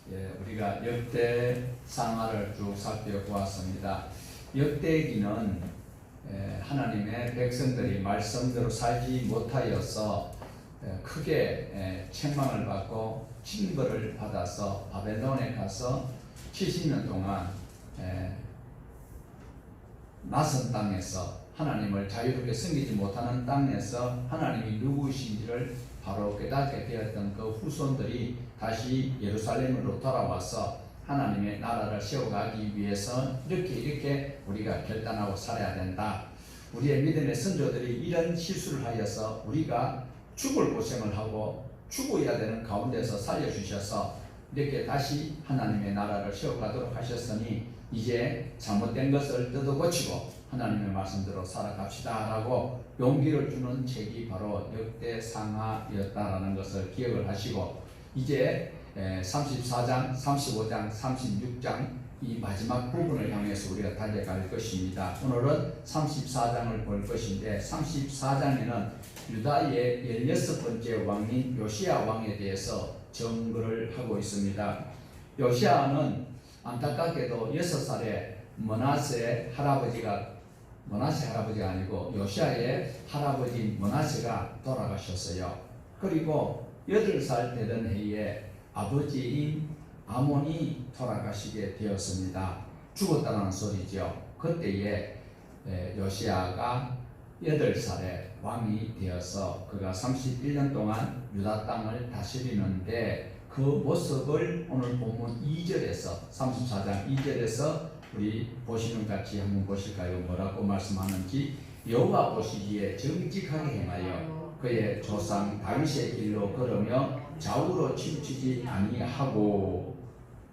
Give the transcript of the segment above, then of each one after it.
우리가 역대상하를 쭉 살펴보았습니다. 역대기는 하나님의 백성들이 말씀대로 살지 못하여서 크게 책망을 받고 징벌을 받아서 바벨론에 가서 70년 동안 낯선 땅에서 하나님을 자유롭게 섬기지 못하는 땅에서 하나님이 누구신지를 바로 깨닫게 되었던 그 후손들이 다시 예루살렘으로 돌아와서 하나님의 나라를 세워가기 위해서 이렇게 우리가 결단하고 살아야 된다. 우리의 믿음의 선조들이 이런 실수를 하여서 우리가 죽을 고생을 하고 죽어야 되는 가운데서 살려주셔서 이렇게 다시 하나님의 나라를 세워가도록 하셨으니 이제 잘못된 것을 뜯어고치고 하나님의 말씀대로 살아갑시다 라고 용기를 주는 책이 바로 역대상하였다라는 것을 기억을 하시고, 이제 34장, 35장, 36장 이 마지막 부분을 향해서 우리가 달려갈 것입니다. 오늘은 34장을 볼 것인데, 34장에는 유다의 16번째 왕인 요시야 왕에 대해서 증거를 하고 있습니다. 요시야는 안타깝게도 6살에 머나세 할아버지가 아니고 요시야의 할아버지 머나세가 돌아가셨어요. 그리고 8살 되던 해에 아버지인 아몬이 돌아가시게 되었습니다. 죽었다는 소리죠. 그때에 요시야가 8살에 왕이 되어서 그가 31년 동안 유다 땅을 다스리는데, 그 모습을 오늘 본문 2절에서 34장 2절에서 우리 보시는 같이 한번 보실까요? 뭐라고 말씀하는지. 여호와 보시기에 정직하게 행하여 그의 조상 다윗의 길로 걸으며 좌우로 치우치지 아니하고,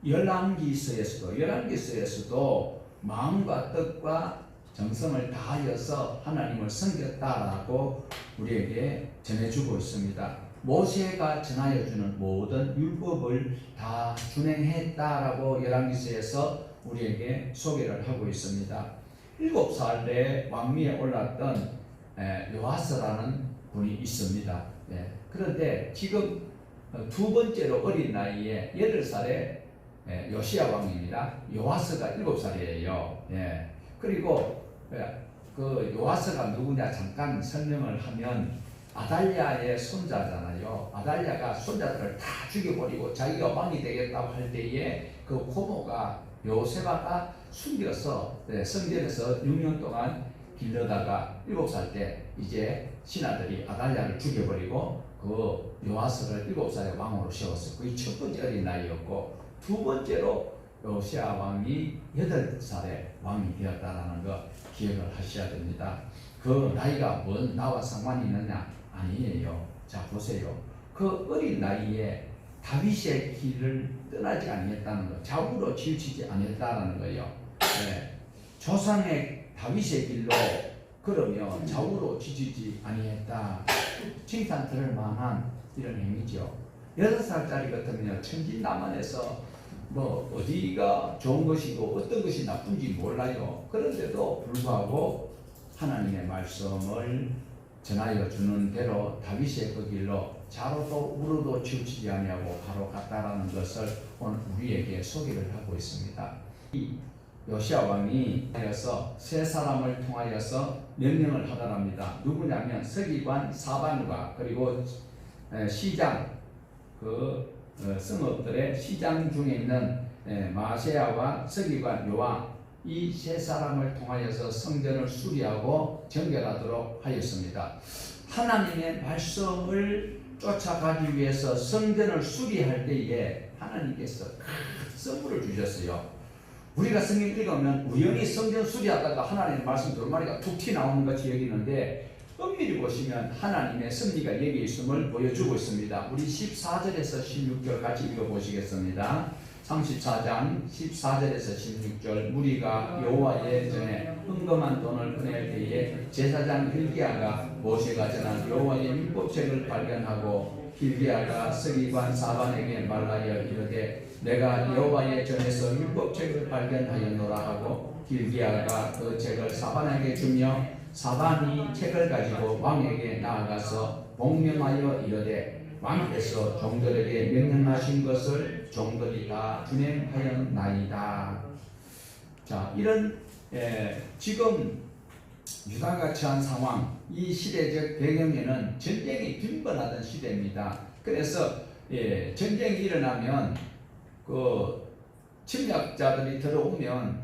열왕기서에서도 마음과 뜻과 정성을 다하여서 하나님을 섬겼다라고 우리에게 전해주고 있습니다. 모세가 전하여주는 모든 율법을 다 준행했다라고 열왕기서에서 우리에게 소개를 하고 있습니다. 7살에 왕위에 올랐던 요아스라는 분이 있습니다. 그런데 지금 두 번째로 어린 나이에 8살에 요시야 왕입니다. 요아스가 7살이에요. 그리고 그 요아스가 누구냐 잠깐 설명을 하면, 아달랴의 손자잖아요. 아달랴가 손자들을 다 죽여버리고 자기가 왕이 되겠다고 할 때에 그 고모가 요세바가 숨겨서 성전에서 6년 동안 길러다가 7살 때 이제 신하들이 아달랴를 죽여버리고 그 요아스를 7살에 왕으로 세웠어요. 그게 첫 번째 어린 나이였고, 두 번째로 요시야 왕이 8살에 왕이 되었다라는 거 기억을 하셔야 됩니다. 그 나이가 뭔 나와 상관이 있느냐? 아니에요. 자 보세요. 그 어린 나이에 다윗의 길을 떠나지 아니했다는 거, 좌우로 치우치지 아니했다는 거예요. 조상의 다윗의 길로 걸으며 좌우로 치우치지 아니했다. 칭찬 들을 만한 이런 행위죠. 8살짜리 같으면 천진난만해서 뭐 어디가 좋은 것이고 어떤 것이 나쁜지 몰라요. 그런데도 불구하고 하나님의 말씀을 전하여 주는 대로 다윗의 그 길로 좌로도 우로도 치우치지 아니하고 바로 갔다라는 것을 오늘 우리에게 소개를 하고 있습니다. 이 요시야 왕이 하여서 세 사람을 통하여서 명령을 하더랍니다. 누구냐면 서기관 사반과 그리고 시장, 그 성읍들의 시장 중에 있는 마세야와 서기관 요왕, 이 세 사람을 통하여서 성전을 수리하고 정결하도록 하였습니다. 하나님의 말씀을 쫓아가기 위해서 성전을 수리할 때에 하나님께서 큰 선물을 주셨어요. 우리가 성경 읽으면 우연히 성전 수리하다가 하나님의 말씀 두 마리가 툭 튀어나오는 것이 여기는데, 엄밀히 보시면 하나님의 섭리가 여기 있음을 보여주고 있습니다. 우리 14절에서 16절 같이 읽어보시겠습니다. 34장 14절에서 16절. 무리가 여호와의 전에 흥금한 돈을 꺼낼 때에 제사장 hil기야가 모세가 전한 여호와의 율법책을 발견하고 hil기야가 서기관 사반에게 말하여 이르되 내가 여호와의 전에서 율법책을 발견하였노라 하고, hil기야가 그 책을 사반에게 주며 사반이 책을 가지고 왕에게 나아가서 복명하여 이르되 왕께서 종들에게 명령하신 것을 종들이 다 준행하였나이다. 자, 이런 지금 유다가 처한 상황, 이 시대적 배경에는 전쟁이 빈번하던 시대입니다. 그래서 전쟁이 일어나면 그 침략자들이 들어오면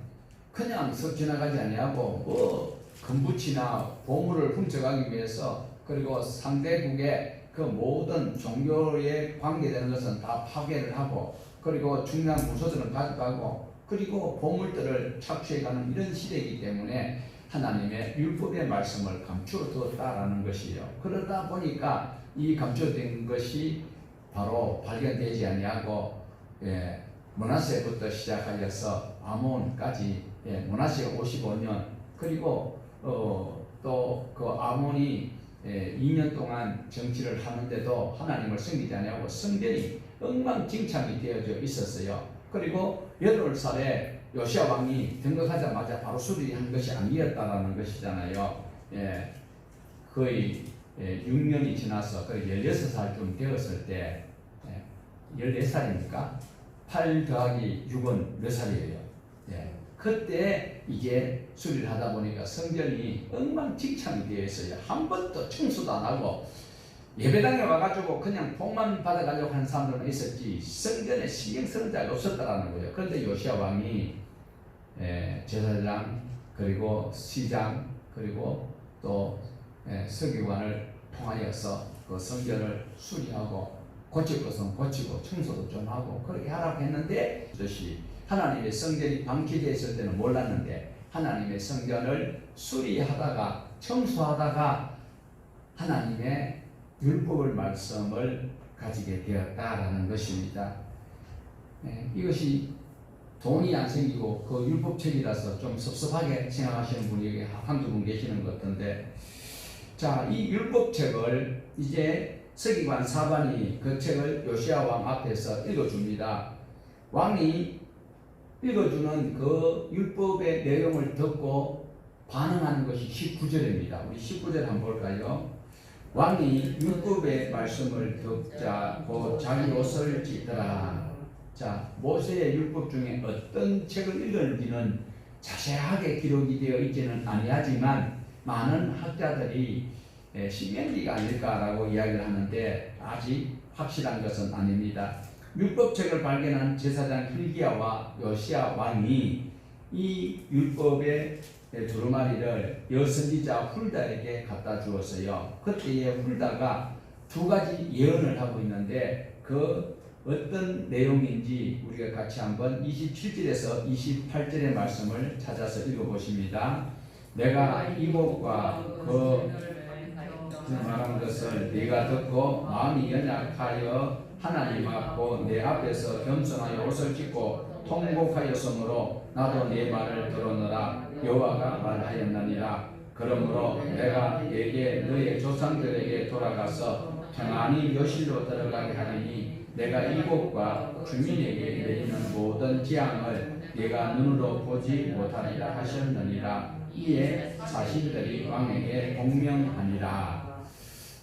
그냥 서 지나가지 아니하고 뭐 금붙이나 보물을 훔쳐가기 위해서, 그리고 상대국의 그 모든 종교에 관계되는 것은 다 파괴를 하고, 그리고 중요한 문서들은 가져가고, 그리고 보물들을 착취해가는 이런 시대이기 때문에 하나님의 율법의 말씀을 감추어 두었다라는 것이요. 그러다 보니까 이 감추어진 것이 바로 발견되지 아니하고 므낫세부터 시작하여서 아몬까지, 므낫세 55년, 그리고 또 그 아몬이 2년 동안 정치를 하는데도 하나님을 섬기지 아니하고 성전이 엉망진창이 되어져 있었어요. 그리고 8살에 요시야 왕이 등극하자마자 바로 수리한 것이 아니었다라는 것이잖아요. 거의 6년이 지나서 거의 16살쯤 되었을 때, 14살입니까? 8 더하기 6은 몇 살이에요? 그때 이게 수리를 하다 보니까 성전이 엉망진창이 되어 있어요. 한 번도 청소도 안 하고 예배당에 와가지고 그냥 복만 받아가려고 하는 사람들만 있었지 성전에 신경 쓰는 자가 없었다라는 거예요. 그런데 요시야 왕이 제사장, 그리고 시장, 그리고 또 서기관을 통하여서 그 성전을 수리하고 고칠 것은 고치고 청소도 좀 하고 그렇게 하라고 했는데, 이것이 하나님의 성전이 방치되어 있을 때는 몰랐는데 하나님의 성전을 수리하다가 청소하다가 하나님의 율법을 말씀을 가지게 되었다라는 것입니다. 이것이 돈이 안 생기고 그 율법책이라서 좀 섭섭하게 생각하시는 분이 한두 분 계시는 것 같은데, 자, 이 율법책을 이제 서기관 사반이 그 책을 요시야 왕 앞에서 읽어줍니다. 왕이 읽어주는 그 율법의 내용을 듣고 반응하는 것이 19절입니다. 우리 19절 한번 볼까요? 왕이 율법의 말씀을 듣자 곧 자기 옷을 찢더라. 자, 모세의 율법 중에 어떤 책을 읽었는지는 자세하게 기록이 되어 있지는 아니하지만 많은 학자들이 신명기가 아닐까라고 이야기를 하는데 아직 확실한 것은 아닙니다. 율법책을 발견한 제사장 hil기야와 요시야 왕이 이 율법의 두루마리를 여선지자 훌다에게 갖다 주었어요. 그때에 훌다가 두 가지 예언을 하고 있는데 그 어떤 내용인지 우리가 같이 한번 27절에서 28절의 말씀을 찾아서 읽어보십니다. 내가 이복과 그 말한 것을 네가 듣고 마음이 연약하여 하나님 앞고 내 앞에서 겸손하여 옷을 찢고 통곡하였으므로 나도 네 말을 들었노라. 여호와가 말하였느니라. 그러므로 내가 네게 너의 조상들에게 돌아가서 평안히 묘실로 들어가게 하리니 내가 이곳과 주민에게 내리는 모든 재앙을 네가 눈으로 보지 못하리라 하셨느니라. 이에 자신들이 왕에게 공명하니라.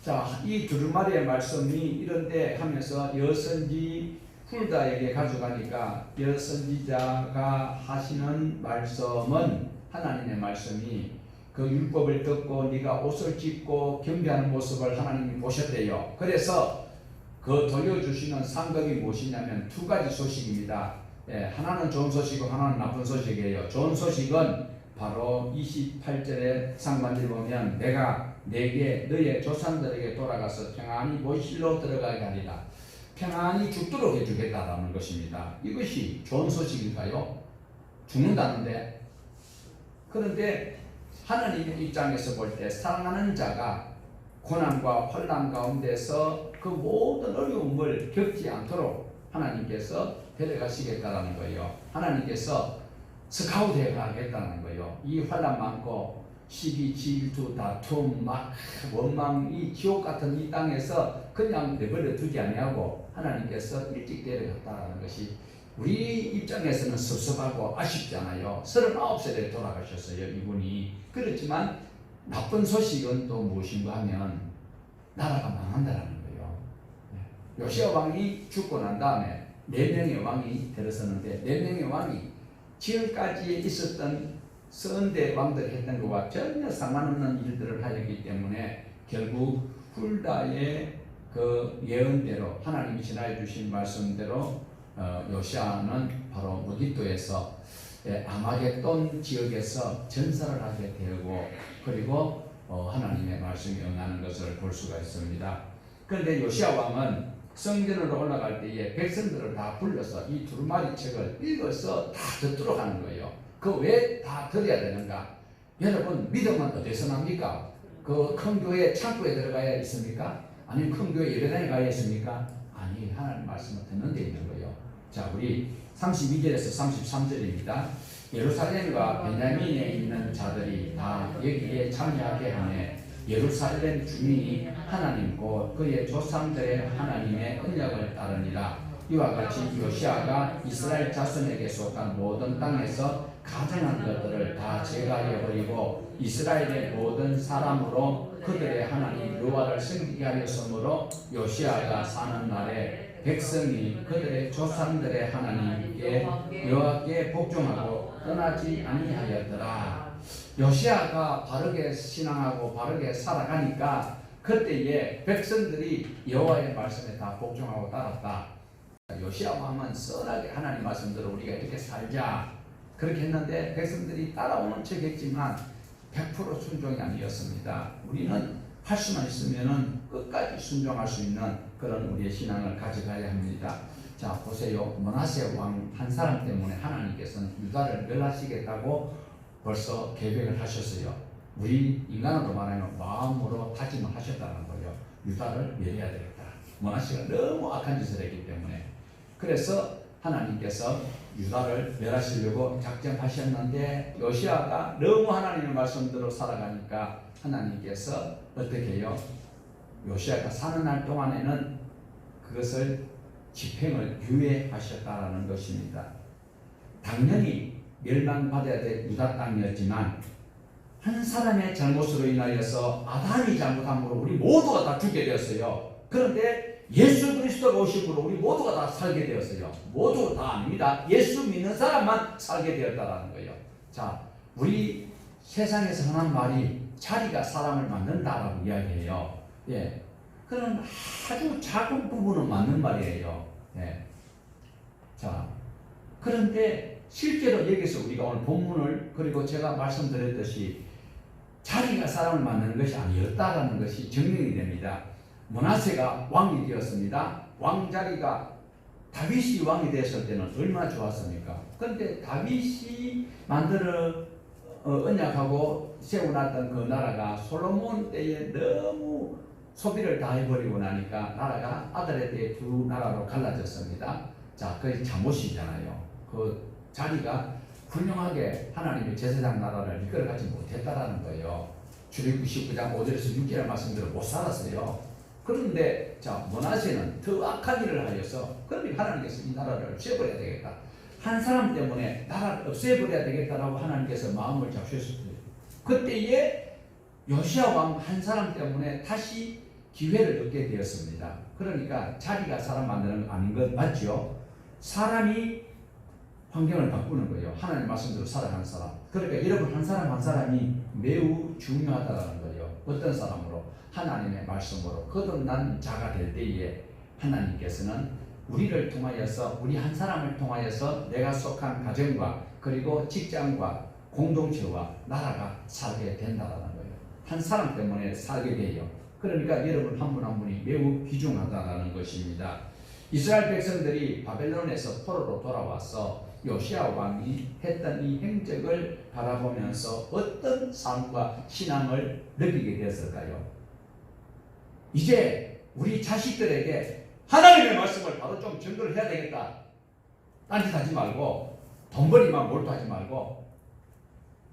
자, 이 두루마리의 말씀이 이런데 하면서 여선지 훌다에게 가져가니까 여선지자가 하시는 말씀은 하나님의 말씀이 그 율법을 듣고 네가 옷을 찢고 경배하는 모습을 하나님이 보셨대요. 그래서 그 돌려주시는 상급이 무엇이냐면 두 가지 소식입니다. 하나는 좋은 소식이고 하나는 나쁜 소식이에요. 좋은 소식은 바로 28절의 상반절 보면 내가 내게 너의 조상들에게 돌아가서 평안히 모실로 들어가게 하리라. 평안히 죽도록 해주겠다라는 것입니다. 이것이 좋은 소식일까요? 죽는다는데. 그런데 하나님의 입장에서 볼 때 사랑하는 자가 고난과 혼란 가운데서 그 모든 어려움을 겪지 않도록 하나님께서 데려가시겠다라는 거예요. 하나님께서 스카우트 해가겠다는 거예요. 이 환란 많고 시기, 질투, 다툼, 막 원망, 이 지옥 같은 이 땅에서 그냥 내버려 두지 아니하고 하나님께서 일찍 데려갔다는 것이 우리 입장에서는 섭섭하고 아쉽잖아요. 39살에 돌아가셨어요, 이분이. 그렇지만 나쁜 소식은 또 무엇인가 하면 나라가 망한다라는 거예요. 요시야 왕이 죽고 난 다음에 4명의 왕이 들어서는데 4명의 왕이 지금까지 있었던 선대 왕들이 했던 것과 전혀 상관없는 일들을 하였기 때문에 결국 훌다의 그 예언대로 하나님이 지나해 주신 말씀대로 요시아는 바로 무기토에서 아마겟돈 지역에서 전사를 하게 되고 그리고 하나님의 말씀이 응하는 것을 볼 수가 있습니다. 그런데 요시아 왕은 성전으로 올라갈 때에 백성들을 다 불러서 이 두루마리 책을 읽어서 다 듣도록 하는 거예요. 그 왜 다 들어야 되는가? 여러분 믿음은 어디서 납니까? 그 큰 교회 창고에 들어가야 있습니까? 아니면 큰 교회 예배당에 가야 있습니까? 아니, 하나님 말씀을 듣는 데 있는 거예요. 자, 우리 32절에서 33절입니다. 예루살렘과 베냐민에 있는 자들이 다 여기에 참여하게 하네. 예루살렘 주민이 하나님 곧 그의 조상들의 하나님의 언약을 따르니라. 이와 같이 요시아가 이스라엘 자손에게 속한 모든 땅에서 가증한 것들을 다 제거해버리고 이스라엘의 모든 사람으로 그들의 하나님 여호와를 섬기게 하였으므로 요시아가 사는 날에 백성이 그들의 조상들의 하나님께 여호와께 복종하고 떠나지 아니하였더라. 요시아가 바르게 신앙하고 바르게 살아가니까 그때에 백성들이 여호와의 말씀에 다 복종하고 따랐다. 요시아 왕은 선하게 하나님 말씀대로 우리가 이렇게 살자 그렇게 했는데 백성들이 따라오는 척했지만 100% 순종이 아니었습니다. 우리는 할 수만 있으면은 끝까지 순종할 수 있는 그런 우리의 신앙을 가져가야 합니다. 자, 보세요. 므낫세 왕 한 사람 때문에 하나님께서는 유다를 멸하시겠다고 벌써 계획을 하셨어요. 우리 인간으로 말하면 마음으로 다짐을 하셨다는 거예요. 유다를 멸해야 되겠다. 므낫세가 너무 악한 짓을 했기 때문에. 그래서 하나님께서 유다를 멸하시려고 작정하셨는데 요시아가 너무 하나님의 말씀대로 살아가니까 하나님께서 어떻게 해요? 요시아가 사는 날 동안에는 그것을 집행을 유예하셨다라는 것입니다. 당연히 멸망받아야 될 유다 땅이었지만 한 사람의 잘못으로 인하여서 아담이 잘못함으로 우리 모두가 다 죽게 되었어요. 그런데 예수 그리스도가 오심으로 우리 모두가 다 살게 되었어요. 모두 다 아닙니다. 예수 믿는 사람만 살게 되었다라는 거예요. 자, 우리 세상에서 흔한 말이 자리가 사람을 만든다라고 이야기해요. 예, 그런 아주 작은 부분은 맞는 말이에요. 예. 자, 그런데 실제로 여기서 우리가 오늘 본문을 그리고 제가 말씀드렸듯이 자리가 사람을 만드는 것이 아니었다라는 것이 증명이 됩니다. 므낫세가 왕이 되었습니다. 왕자리가 다윗이 왕이 되었을 때는 얼마나 좋았습니까? 그런데 다윗이 만들어 언약하고 세워놨던 그 나라가 솔로몬 때에 너무 소비를 다 해버리고 나니까 나라가 아들의 때에 두 나라로 갈라졌습니다. 자, 그게 잘못이잖아요. 그 자리가 훌륭하게 하나님의 제사장 나라를 이끌어가지 못했다라는 거예요. 출애굽기 19장 5절에서 6절의 말씀대로 못 살았어요. 그런데 자, 므낫세는 더 악한 일을 하여서 그러니까 하나님께서 이 나라를 없애버려야 되겠다. 한 사람 때문에 나라를 없애버려야 되겠다라고 하나님께서 마음을 잡수셨어요. 그때에 요시아 왕 한 사람 때문에 다시 기회를 얻게 되었습니다. 그러니까 자리가 사람 만드는 거 아닌 것 맞죠? 사람이 환경을 바꾸는 거예요. 하나님 말씀대로 살아가는 사람. 그러니까 여러분 한 사람 한 사람이 매우 중요하다는 거예요. 어떤 사람으로? 하나님의 말씀으로 거듭난 자가 될 때에 하나님께서는 우리를 통하여서 우리 한 사람을 통하여서 내가 속한 가정과 그리고 직장과 공동체와 나라가 살게 된다는 거예요. 한 사람 때문에 살게 돼요. 그러니까 여러분 한 분 한 분이 매우 귀중하다는 것입니다. 이스라엘 백성들이 바벨론에서 포로로 돌아와서 요시아 왕이 했던 이 행적을 바라보면서 어떤 삶과 신앙을 느끼게 되었을까요? 이제 우리 자식들에게 하나님의 말씀을 바로 좀 전도를 해야 되겠다. 딴짓하지 말고 돈벌이만 몰두하지 말고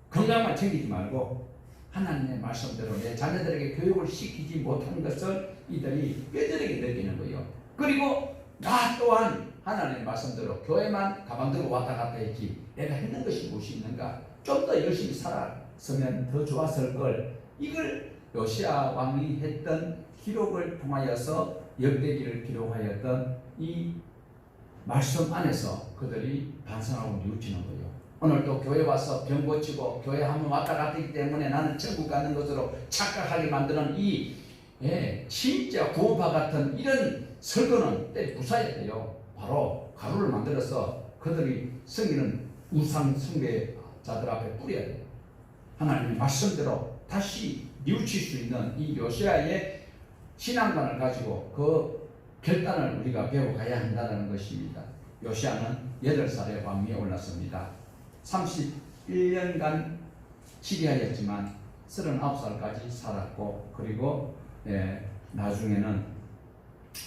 건강만 챙기지 말고 하나님의 말씀대로 내 자녀들에게 교육을 시키지 못한 것을 이들이 뼈저리게 느끼는 거예요. 그리고 나 또한 하나님의 말씀대로 교회만 가방 들고 왔다 갔다 했지 내가 했는 것이 무엇이 있는가? 좀 더 열심히 살았으면 더 좋았을 걸. 이걸 요시아 왕이 했던 기록을 통하여서 역대기를 기록하였던 이 말씀 안에서 그들이 반성하고 뉘우치는 거예요. 오늘 또 교회 와서 병 고치고 교회 한번 왔다 갔기 때문에 나는 천국 가는 것으로 착각하게 만드는 이 진짜 구원파 같은 이런 설교는 때 부숴야 돼요. 바로 가루를 만들어서 그들이 섬기는 우상 숭배자들 앞에 뿌려야 돼요. 하나님의 말씀대로 다시 뉘우칠 수 있는 이 요시아의 신앙관을 가지고 그 결단을 우리가 배워가야 한다는 것입니다. 요시아는 8살에 왕위에 올랐습니다. 31년간 치리하였지만 39살까지 살았고, 그리고 나중에는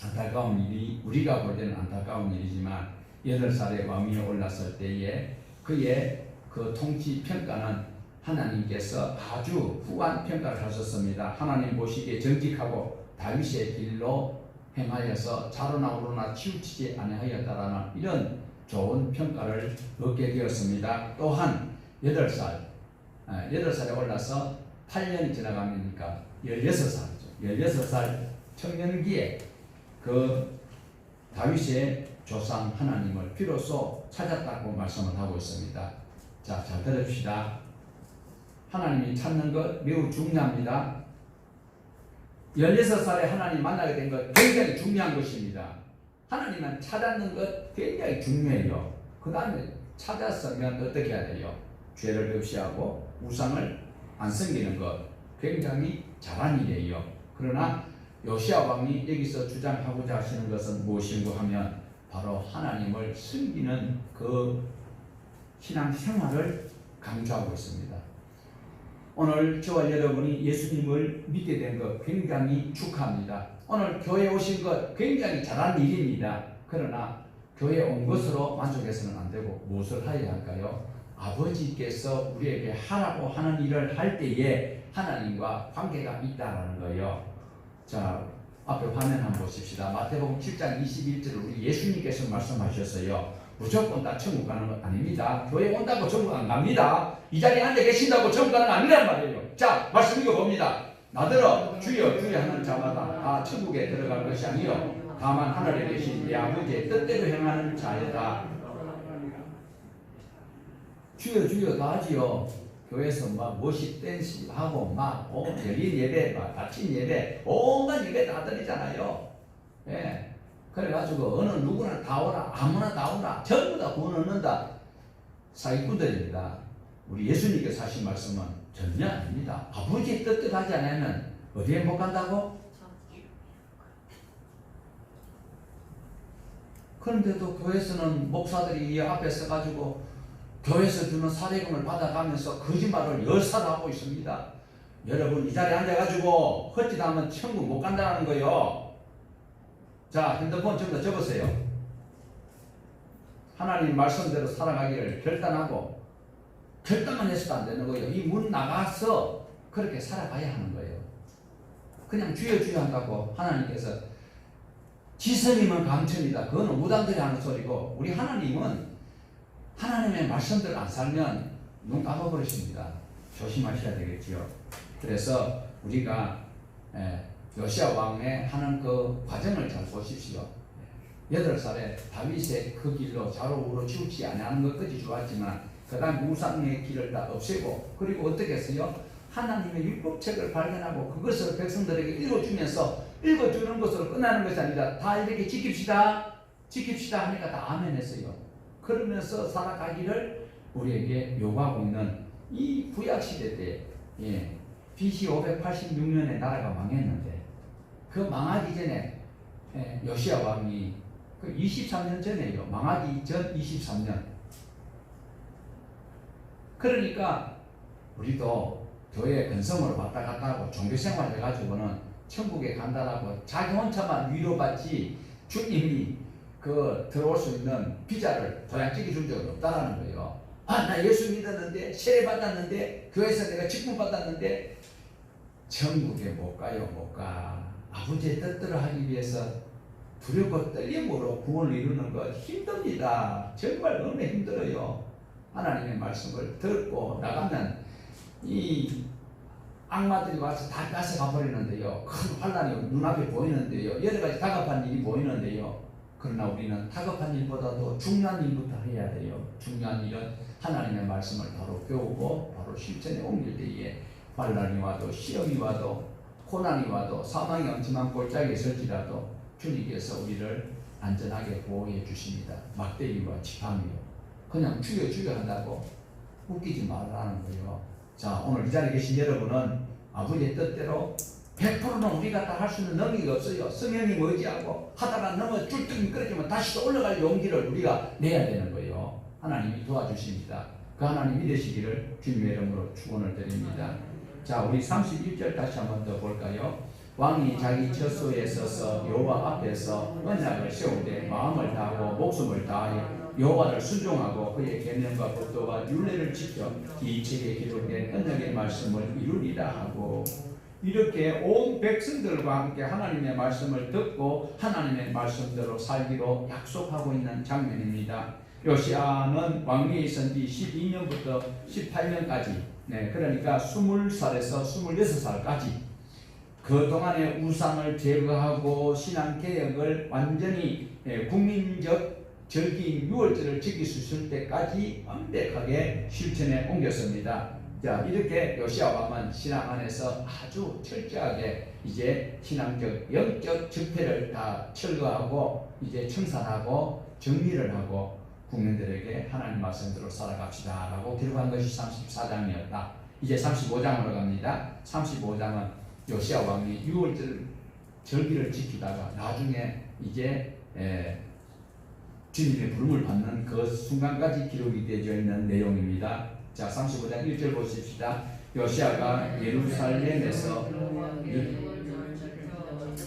안타까운 일이, 우리가 볼 때는 안타까운 일이지만 8살에 왕위에 올랐을 때에 그의 그 통치 평가는 하나님께서 아주 후한 평가를 하셨습니다. 하나님 보시기에 정직하고 다윗의 길로 행하여서 자로나 우로나 치우치지 아니하였다라는 이런 좋은 평가를 얻게 되었습니다. 또한 8살에 올라서 8년이 지나가니까 16살이죠. 16살 청년기에 그 다윗의 조상 하나님을 비로소 찾았다고 말씀을 하고 있습니다. 자, 잘 들읍시다. 하나님이 찾는 것 매우 중요합니다. 16살에 하나님 만나게 된 것 굉장히 중요한 것입니다. 하나님은 찾았는 것 굉장히 중요해요. 그 다음에 찾았으면 어떻게 해야 돼요? 죄를 없이하고 우상을 안 섬기는 것 굉장히 잘한 일이에요. 그러나 요시아 왕이 여기서 주장하고자 하시는 것은 무엇인가 하면 바로 하나님을 섬기는 그 신앙 생활을 강조하고 있습니다. 오늘 저와 여러분이 예수님을 믿게 된 것 굉장히 축하합니다. 오늘 교회에 오신 것 굉장히 잘한 일입니다. 그러나 교회에 온 것으로 만족해서는 안 되고 무엇을 해야 할까요? 아버지께서 우리에게 하라고 하는 일을 할 때에 하나님과 관계가 있다라는 거예요. 자, 앞에 화면 한번 보십시다. 마태복음 7장 21절 우리 예수님께서 말씀하셨어요. 무조건 다 천국 가는 건 아닙니다. 교회 온다고 천국 안 갑니다. 이 자리에 앉아 계신다고 천국 가는 건 아니란 말이에요. 자, 말씀 읽어봅니다. 나더러 주여 주여 하는 자마다 다 천국에 들어갈 것이 아니요 다만 하늘에 계신 내 아버지의 뜻대로 행하는 자여다. 주여 주여 다 하지요. 교회에서 막 워십 댄스 하고 막 열린 예배, 막 닫힌 예배, 온갖 예배 다 드리잖아요. 예. 그래가지고 어느 누구나 다 오라, 아무나 다 오라, 전부 다 구원 얻는다. 사기꾼들입니다. 우리 예수님께서 하신 말씀은 전혀 아닙니다. 아버지의 뜻대로 하지 않으면 어디에 못 간다고? 그런데도 교회에서는 목사들이 이 앞에 서가지고 교회에서 주는 사례금을 받아가면서 거짓말을 열사를 하고 있습니다. 여러분 이 자리에 앉아가지고 헛짓하면 천국 못 간다는 거예요. 자, 핸드폰 전부 다 접으세요. 하나님 말씀대로 살아가기를 결단하고 결단만 해서도 안 되는 거예요. 이 문 나가서 그렇게 살아가야 하는 거예요. 그냥 주여 주여 한다고 하나님께서 지성이면 강천이다. 그거는 무당들이 하는 소리고 우리 하나님은 하나님의 말씀대로 안 살면 눈 감아버리십니다. 조심하셔야 되겠지요. 그래서 우리가 요시아 왕의 하는 그 과정을 잘 보십시오. 8살에 다윗의 그 길로 좌로우로 치우치지 아니하는 것까지 좋았지만 그 다음 우상의 길을 다 없애고 그리고 어떻게 했어요? 하나님의 율법책을 발견하고 그것을 백성들에게 읽어주면서 읽어주는 것으로 끝나는 것이 아니라 다 이렇게 지킵시다 하니까 다 아멘 했어요. 그러면서 살아가기를 우리에게 요구하고 있는 이 구약시대 때 BC 586년에 나라가 망했는데 그 망하기 전에 요시아 왕이 그 23년 전에요. 망하기 전 23년. 그러니까 우리도 교회 근성으로 왔다 갔다 하고 종교생활 해가지고는 천국에 간다라고 자기 혼자만 위로받지 주님이 그 들어올 수 있는 비자를 도장찍이 준 적은 없다라는 거예요. 아, 나 예수 믿었는데 세례 받았는데 교회에서 내가 직분 받았는데 천국에 못 가요. 못 가. 아버지의 뜻대로 하기 위해서 두렵고 떨림으로 구원을 이루는 것 힘듭니다. 정말 너무 힘들어요. 하나님의 말씀을 듣고 나가면 이 악마들이 와서 다 뺏어가 버리는데요. 큰 환란이 눈앞에 보이는데요. 여러 가지 다급한 일이 보이는데요. 그러나 우리는 다급한 일보다도 중요한 일부터 해야 돼요. 중요한 일은 하나님의 말씀을 바로 배우고 바로 실천에 옮길 때에 환란이 와도 시험이 와도 고난이 와도 사망의 엄침한 골짜기에 설지라도 주님께서 우리를 안전하게 보호해 주십니다. 막대기와 지팡이요. 그냥 죽여 한다고 웃기지 말라는 거예요. 자, 오늘 이 자리에 계신 여러분은 아버지의 뜻대로 100%는 우리가 다 할 수 있는 능력이 없어요. 성령이 의지하고 하다가 넘어 줄등이 끊어지면 다시 또 올라갈 용기를 우리가 내야 되는 거예요. 하나님이 도와주십니다. 그 하나님 믿으시기를 주님의 이름으로 축원을 드립니다. 자, 우리 31절 다시 한번 더 볼까요? 왕이 자기 처소에 서서 여호와 앞에서 언약을 세우되 마음을 다하고 목숨을 다하여 여호와를 순종하고 그의 계명과 법도와 율례를 지켜 이 책에 기록된 언약의 말씀을 이루리라 하고, 이렇게 온 백성들과 함께 하나님의 말씀을 듣고 하나님의 말씀대로 살기로 약속하고 있는 장면입니다. 요시아는 왕위에 있은 지 12년부터 18년까지, 그러니까 20살에서 26살까지 그 동안에 우상을 제거하고 신앙개혁을 완전히 국민적 절기인 유월절을 지킬 수 있을 때까지 완벽하게 실천에 옮겼습니다. 자, 이렇게 요시아 왕은 신앙 안에서 아주 철저하게 이제 신앙적 영적 적폐를 다 철거하고 이제 청산하고 정리를 하고 국민들에게 하나님 말씀대로 살아갑시다 라고 기록한 것이 34장이었다. 이제 35장으로 갑니다. 35장은 요시아 왕이 6월절 절기를 지키다가 나중에 이제 주님의 부름을 받는 그 순간까지 기록이 되어 있는 내용입니다. 자, 35장 1절 보십시다. 요시아가 예루살렘에서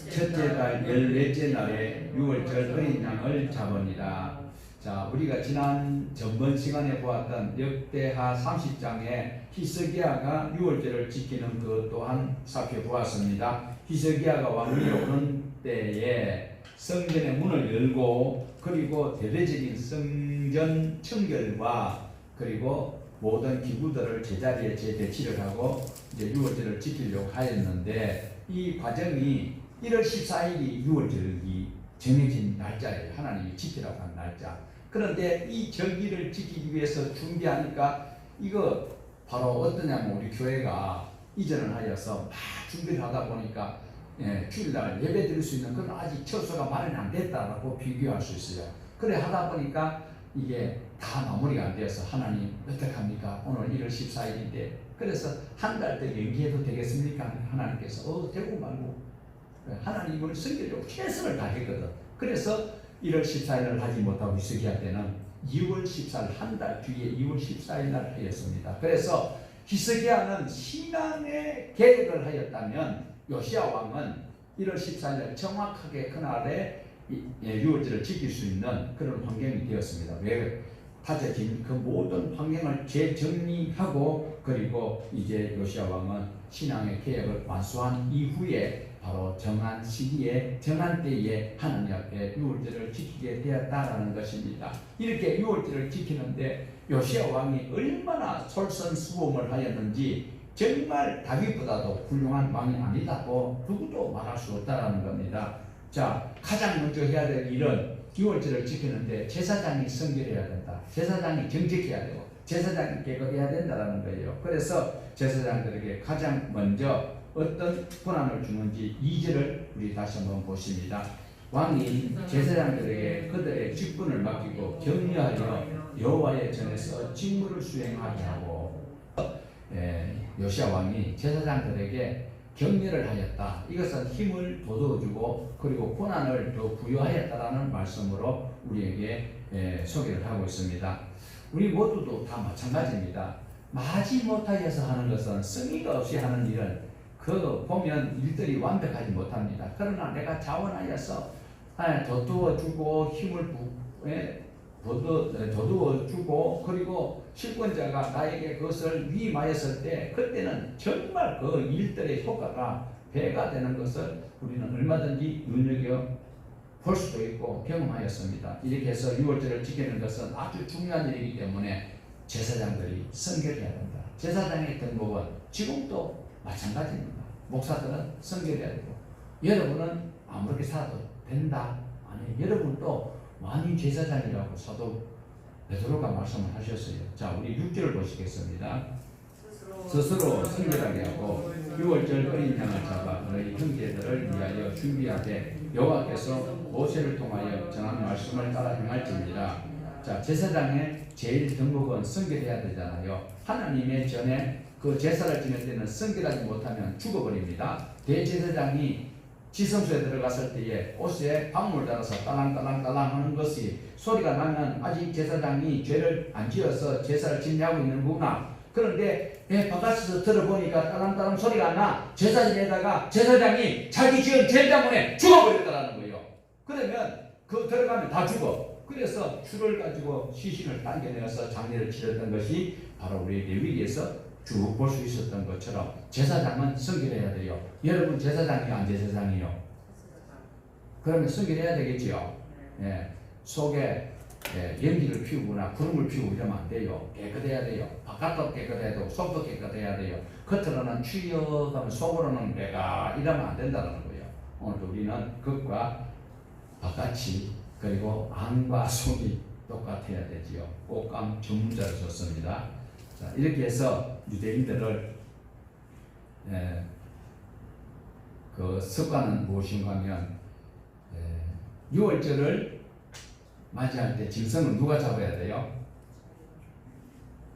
첫째 달 14째 날에 6월절 어린 양을 잡으니라. 자, 우리가 지난 전번 시간에 보았던 역대하 30장에 히스기야가 6월절을 지키는 것 또한 살펴보았습니다. 히스기야가 왕위에 오른 때에 성전의 문을 열고 그리고 대대적인 성전 청결과 그리고 모든 기구들을 제자리에 재배치를 하고 이제 6월절을 지키려고 하였는데, 이 과정이 1월 14일이 6월절이 정해진 날짜예요. 하나님이 지키라고 한 날짜. 그런데 이 절기를 지키기 위해서 준비하니까 이거 바로 어떠냐면 우리 교회가 이전을 하여서 막 준비를 하다 보니까 주일날 예배 드릴 수 있는 그런 아직 처소가 마련이 안 됐다라고 비교할 수 있어요. 그래 하다 보니까 이게 다 마무리가 안 되어서 하나님 어떡합니까? 오늘 1월 14일인데 그래서 한 달 더 연기해도 되겠습니까? 하나님께서 되고 말고 하나님은 성결적으로 최선을 다했거든. 그래서 1월 14일을 하지 못하고 히스기야 때는 2월 14일 한 달 뒤에 2월 14일 날 하였습니다. 그래서 히스기야는 신앙의 계획을 하였다면 요시아 왕은 1월 14일 날 정확하게 그날에 6월절을 지킬 수 있는 그런 환경이 되었습니다. 왜? 다져진 그 모든 환경을 재정리하고 그리고 이제 요시아 왕은 신앙의 계획을 완수한 이후에 바로 정한 시기에 정한 때에 하나님 앞에 6월절을 지키게 되었다라는 것입니다. 이렇게 6월절을 지키는데 요시아 왕이 얼마나 솔선수범을 하였는지 정말 다윗보다도 훌륭한 왕이 아니다고 누구도 말할 수 없다라는 겁니다. 자, 가장 먼저 해야 될 일은 6월절을 지키는데 제사장이 성결해야 된다. 제사장이 정직해야 되고 제사장이 개혁해야 된다는 거예요. 그래서 제사장들에게 가장 먼저 어떤 권한을 주는지 2절을 우리 다시 한번 보십니다. 왕이 제사장들에게 그들의 직분을 맡기고 격려하여 여호와의 전에서 직무를 수행하게 하고, 요시아 왕이 제사장들에게 격려를 하였다. 이것은 힘을 돋워주고 그리고 권한을 더 부여하였다라는 말씀으로 우리에게 소개를 하고 있습니다. 우리 모두도 다 마찬가지입니다. 마지 못하여서 하는 것은 성의가 없이 하는 일은 그 보면 일들이 완벽하지 못합니다. 그러나 내가 자원하여서 돋워주고 힘을 돋워주고 그리고 실권자가 나에게 그것을 위임하였을 때 그때는 정말 그 일들의 효과가 배가 되는 것을 우리는 얼마든지 눈여겨 볼 수도 있고 경험하였습니다. 이렇게 해서 6월절을 지키는 것은 아주 중요한 일이기 때문에 제사장들이 성결해야 된다. 제사장의 등록은 지금도 마찬가지입니다. 목사들은 성결해야 되고 여러분은 아무렇게 살아도 된다. 아니 여러분도 완인 제사장이라고 사도 베드로가 말씀을 하셨어요. 자, 우리 6절을 보시겠습니다. 스스로 성결하게 하고 6월절 어린 양을 잡아 너희 형제들을 위하여 준비하되 여호와께서 모세를 통하여 전한 말씀을 따라 행할지니라. 자, 제사장의 제일 덕목은 성결해야 되잖아요. 하나님의 전에 그 제사를 지낼 때는 성결하지 못하면 죽어버립니다. 대제사장이 지성소에 들어갔을 때에 옷에 방울 달아서 딸랑딸랑딸랑 하는 것이 소리가 나면 아직 제사장이 죄를 안 지어서 제사를 지내고 있는구나. 그런데 바깥에서 들어보니까 딸랑딸랑 소리가 안 나. 제사지에다가 제사장이 자기 지은 죄 때문에 죽어버렸다는 거예요. 그러면 그 들어가면 다 죽어. 그래서 줄을 가지고 시신을 당겨내서 장례를 치렀던 것이 바로 우리 레위기에서 쭉 볼 수 있었던 것처럼 제사장은 성결해야 돼요. 여러분 제사장이요 안 제사장이요? 그러면 성결해야 되겠지요. 예, 속에 연기를 피우거나 구름을 피우고 이러면 안 돼요. 깨끗해야 돼요. 바깥도 깨끗해야 되고 속도 깨끗해야 돼요. 겉으로는 추여가면 속으로는 내가 이러면 안 된다는 거예요. 오늘 우리는 겉과 바깥이 그리고 안과 속이 똑같아야 되지요. 옷감 전문자를 줬습니다. 자, 이렇게 해서 유대인들을 그 습관은 무엇인가 하면 6월절을 맞이할 때 짐승은 누가 잡아야 돼요?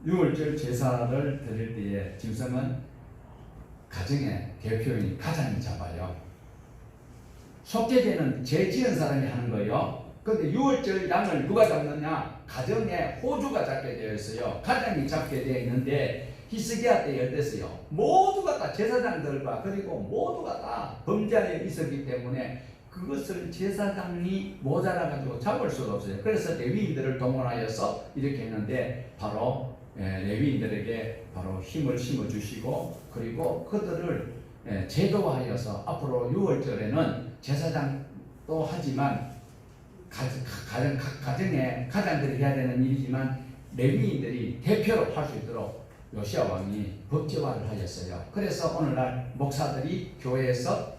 6월절 제사를 드릴 때에 짐승은 가정의 대표인 가장이 잡아요. 속죄제는 죄 지은 사람이 하는 거예요. 그런데 6월절 양을 누가 잡느냐? 가정의 호주가 잡게 되어 있어요. 가장이 잡게 되어 있는데 히스기야 때 어땠어요? 모두가 다 제사장들과 그리고 모두가 다 범죄에 있었기 때문에 그것을 제사장이 모자라가지고 잡을 수가 없어요. 그래서 레위인들을 동원하여서 이렇게 했는데 바로 레위인들에게 바로 힘을 심어주시고 그리고 그들을 제도화하여서 앞으로 6월절에는 제사장도 하지만 가정의 가장들이 해야 되는 일이지만 레위인들이 대표로 할 수 있도록 요시야 왕이 법제화를 하였어요. 그래서 오늘날 목사들이 교회에서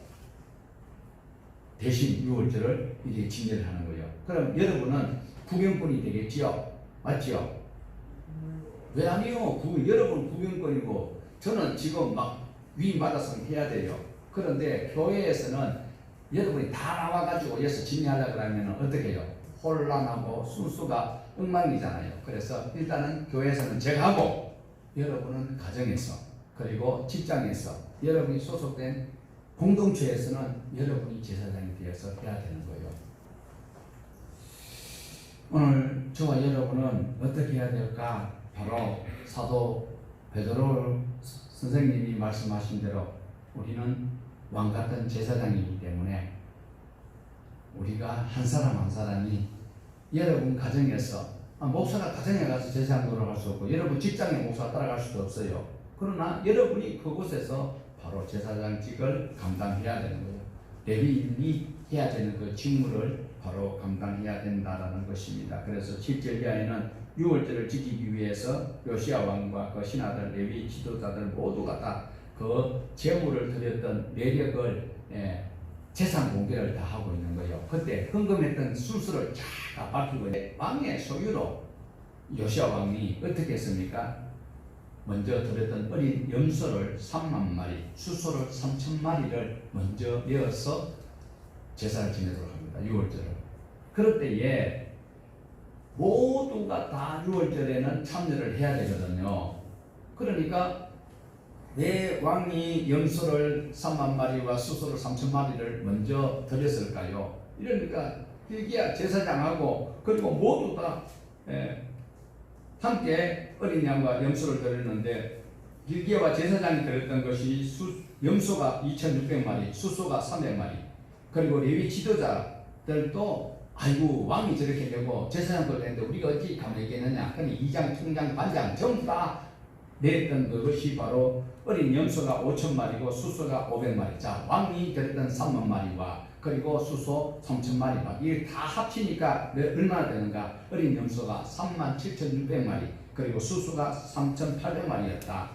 대신 6월절을 이렇게 진행을 하는 거예요. 그럼 여러분은 구경꾼이 되겠지요? 맞지요? 왜 아니요? 여러분 구경꾼이고 저는 지금 막 위임받아서 해야 돼요. 그런데 교회에서는 여러분이 다 나와가지고 여기서 진행하려고 하면 어떻게 해요? 혼란하고 순수가 엉망이잖아요. 그래서 일단은 교회에서는 제가 하고 여러분은 가정에서 그리고 직장에서 여러분이 소속된 공동체에서는 여러분이 제사장이 되어서 해야 되는 거예요. 오늘 저와 여러분은 어떻게 해야 될까? 바로 사도 베드로 선생님이 말씀하신 대로 우리는 왕같은 제사장이기 때문에 우리가 한 사람 한 사람이 여러분 가정에서 목사가 가정에 가서 제사장 노릇할 수 없고 여러분 직장에 목사 따라갈 수도 없어요. 그러나 여러분이 그곳에서 바로 제사장직을 감당해야 되는 거예요. 레위인이 해야 되는 그 직무를 바로 감당해야 된다라는 것입니다. 그래서 7절 이하에는 6월절을 지키기 위해서 요시야 왕과 그 신하들 레위 지도자들 모두가 다 그 제물을 드렸던 내력을 재산 공개를 다 하고 있는 거예요. 그때 헌금했던 순수를 쫙 밝히고 왕의 소유로 요시야 왕이 어떻게 했습니까? 먼저 드렸던 어린 염소를 3만 마리, 수소를 3,000마리를 먼저 내어서 제사를 지내도록 합니다. 6월절을. 그럴 때에 모두가 다 6월절에는 참여를 해야 되거든요. 그러니까 왜 왕이 염소를 3만 마리와 수소를 3,000마리를 먼저 드렸을까요? 이러니까 hil기야 제사장하고 그리고 모두 다 함께 어린 양과 염소를 드렸는데 hil기야와 제사장이 드렸던 것이 염소가 2,600마리, 수소가 300마리 그리고 레위 지도자들도 아이고 왕이 저렇게 되고 제사장도 되는데 우리가 어떻게 가만히 있겠느냐. 그러니 이장, 총장, 반장 전부 다 냈던 그것이 바로 어린 염소가 5,000마리고 수소가 500마리. 자, 왕이 드렸던 3만 마리와 그리고 수소 3,000마리와 이게 다 합치니까 얼마나 되는가? 어린 염소가 37,600마리 그리고 수소가 3,800마리였다.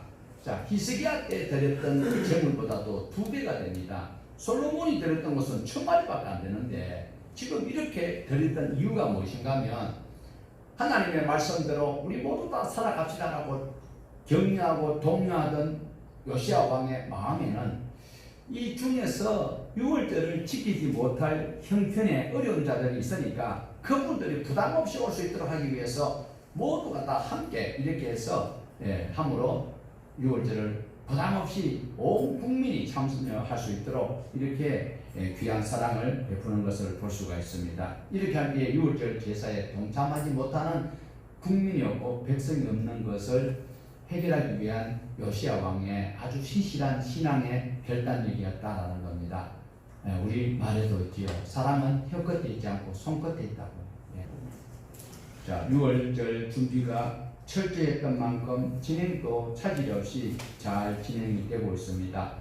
자, 히스기야 때 드렸던 제물보다도 2배가 됩니다. 솔로몬이 드렸던 것은 1000마리밖에 안 되는데 지금 이렇게 드렸던 이유가 무엇인가 하면 하나님의 말씀대로 우리 모두 다 살아갑시다라고 격려하고 독려하던 요시야 왕의 마음에는 이 중에서 유월절을 지키지 못할 형편의 어려운 자들이 있으니까 그분들이 부담 없이 올 수 있도록 하기 위해서 모두가 다 함께 이렇게 해서 함으로 유월절을 부담 없이 온 국민이 참여할 수 있도록 이렇게 귀한 사랑을 베푸는 것을 볼 수가 있습니다. 이렇게 하기에 유월절 제사에 동참하지 못하는 국민이 없고 백성이 없는 것을 해결하기 위한 요시야 왕의 아주 신실한 신앙의 결단력이었다라는 겁니다. 우리 말에도 있지요. 사람은 혀끝에 있지 않고 손끝에 있다고. 자, 6월절 준비가 철저했던 만큼 진행도 차질 없이 잘 진행이 되고 있습니다.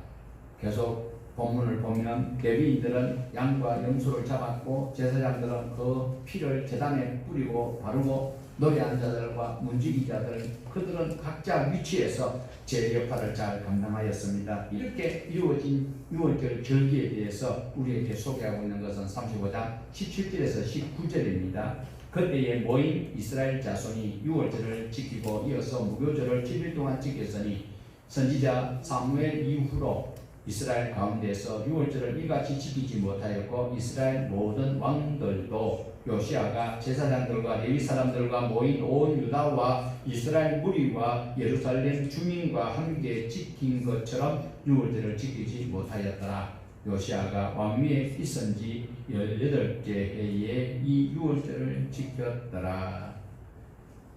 계속 본문을 보면 레위인들은 양과 염소를 잡았고 제사장들은 그 피를 제단에 뿌리고 바르고 노래하는 자들과 문지기자들 그들은 각자 위치에서 제 역할을 잘 감당하였습니다. 이렇게 이루어진 유월절 절기에 대해서 우리에게 소개하고 있는 것은 35장 17절에서 19절입니다. 그때에 모인 이스라엘 자손이 유월절을 지키고 이어서 무교절을 7일 동안 지켰으니 선지자 사무엘 이후로 이스라엘 가운데서 유월절을 이같이 지키지 못하였고 이스라엘 모든 왕들도 요시아가 제사장들과 레위 사람들과 모인 온 유다와 이스라엘 무리와 예루살렘 주민과 함께 지킨 것처럼 유월절을 지키지 못하였더라. 요시아가 왕위에 있은 지 18개 해에 이 유월절을 지켰더라.